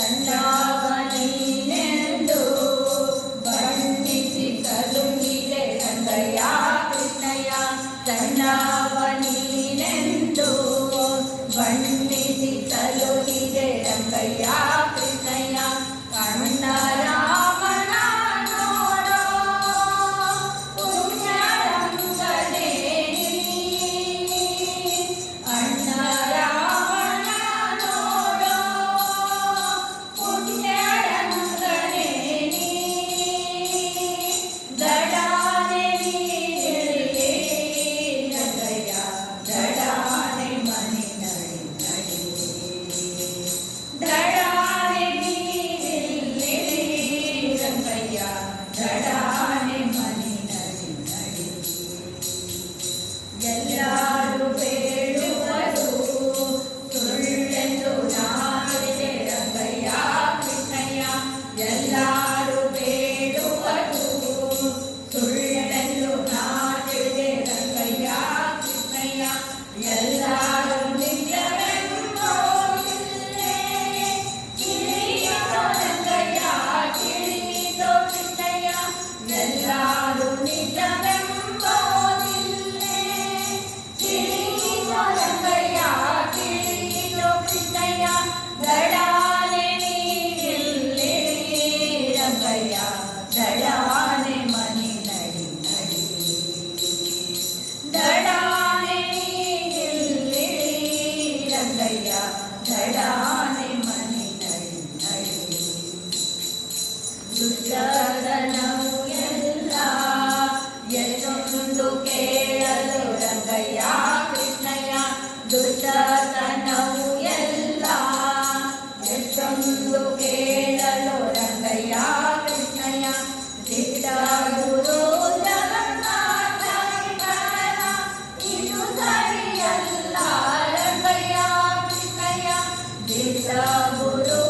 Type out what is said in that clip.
ತಂಡವನೀನೆಂದು ಬಣ್ಣಿಸಿ ಸಲುಹಿದೆ ರಂಗಯ್ಯ ಕೃಷ್ಣಯ್ಯ. ತಂಡವನೀನೆಂದು ಬಣ್ಣಿಸಿ ಸಲುಹಿದೆ ರಂಗಯ್ಯ ಕೃಷ್ಣಯ್ಯ. ಕಣ್ಣ ರಾಮನ ನೋಡೋ ಪುಣ್ಯರಂಗನೇ ಅಣ್ಣ ರಾಮನ ನೋಡೋ ಪುಣ್ಯರಂಗನೇ ದಡಾನೆ ನೀಡಿರಿ ರಂಗಯ್ಯ ದಡಾನೆ ಮನೆ ನಡಿ ನಡಿ ದಡಾನೆ ನೀಡಿರಿ ರಂಗಯ್ಯ ದಡಾನೆ ಮನೆ ನಡಿ ನಡಿ. ಎಲ್ಲರೂ ಬೇಡುವರು ಸುಳ್ಳೆಂದು ನಾಡಿದೆ ರಂಗಯ್ಯ ಕೃಷ್ಣಯ್ಯ. ಎಲ್ಲರೂ ಬೇಡುವರು ಸುಳ್ಳೆಂದು ನಾಡಿದೆ ರಂಗಯ್ಯ ಕೃಷ್ಣಯ್ಯ. ಎಲ್ಲರೂ ನಿಜವೆಂಬೋದಿಲ್ಲೇ ತಿಳಿಯಿತೋ ರಂಗಯ್ಯ ತಿಳಿಯಿತೋ ಕೃಷ್ಣಯ್ಯ. ಎಲ್ಲರೂ ನಿಜವೆಂಬೋದಿಲ್ಲೇ ತಿಳಿಯಿತೋ ರಂಗಯ್ಯ ತಿಳಿಯಿತೋ ಕೃಷ್ಣಯ್ಯ. ದಡಾನೆ ನೀಡಿರಿ ರಂಗಯ್ಯ ದಡಾನೆ ಮನೆ ನಡಿ ನಡಿ. ದಡಾನೆ ನೀಡಿರಿ ರಂಗಯ್ಯ ದಡಾನೆ ಮನೆ ನಡಿ ನಡಿ. ದುಷ್ಟತನವು ಎಲ್ಲ ಎಷ್ಟೊಂದು ಕೇಳಲು ರಂಗಯ್ಯ ಕೃಷ್ಣಯ್ಯ. ದುಷ್ಟತನವು ಎಲ್ಲ ಎಷ್ಟೊಂದು ಕೇಳಲು ರಂಗಯ್ಯ ಕೃಷ್ಣಯ್ಯ. ದಿಟ್ಟ ಗುರು ಜಗನ್ನಾಥ ವಿಠಲ ಇದು ಸರಿಯಲ್ಲ ರಂಗಯ್ಯ ಕೃಷ್ಣಯ್ಯ. ದಿಟ್ಟ ಗುರು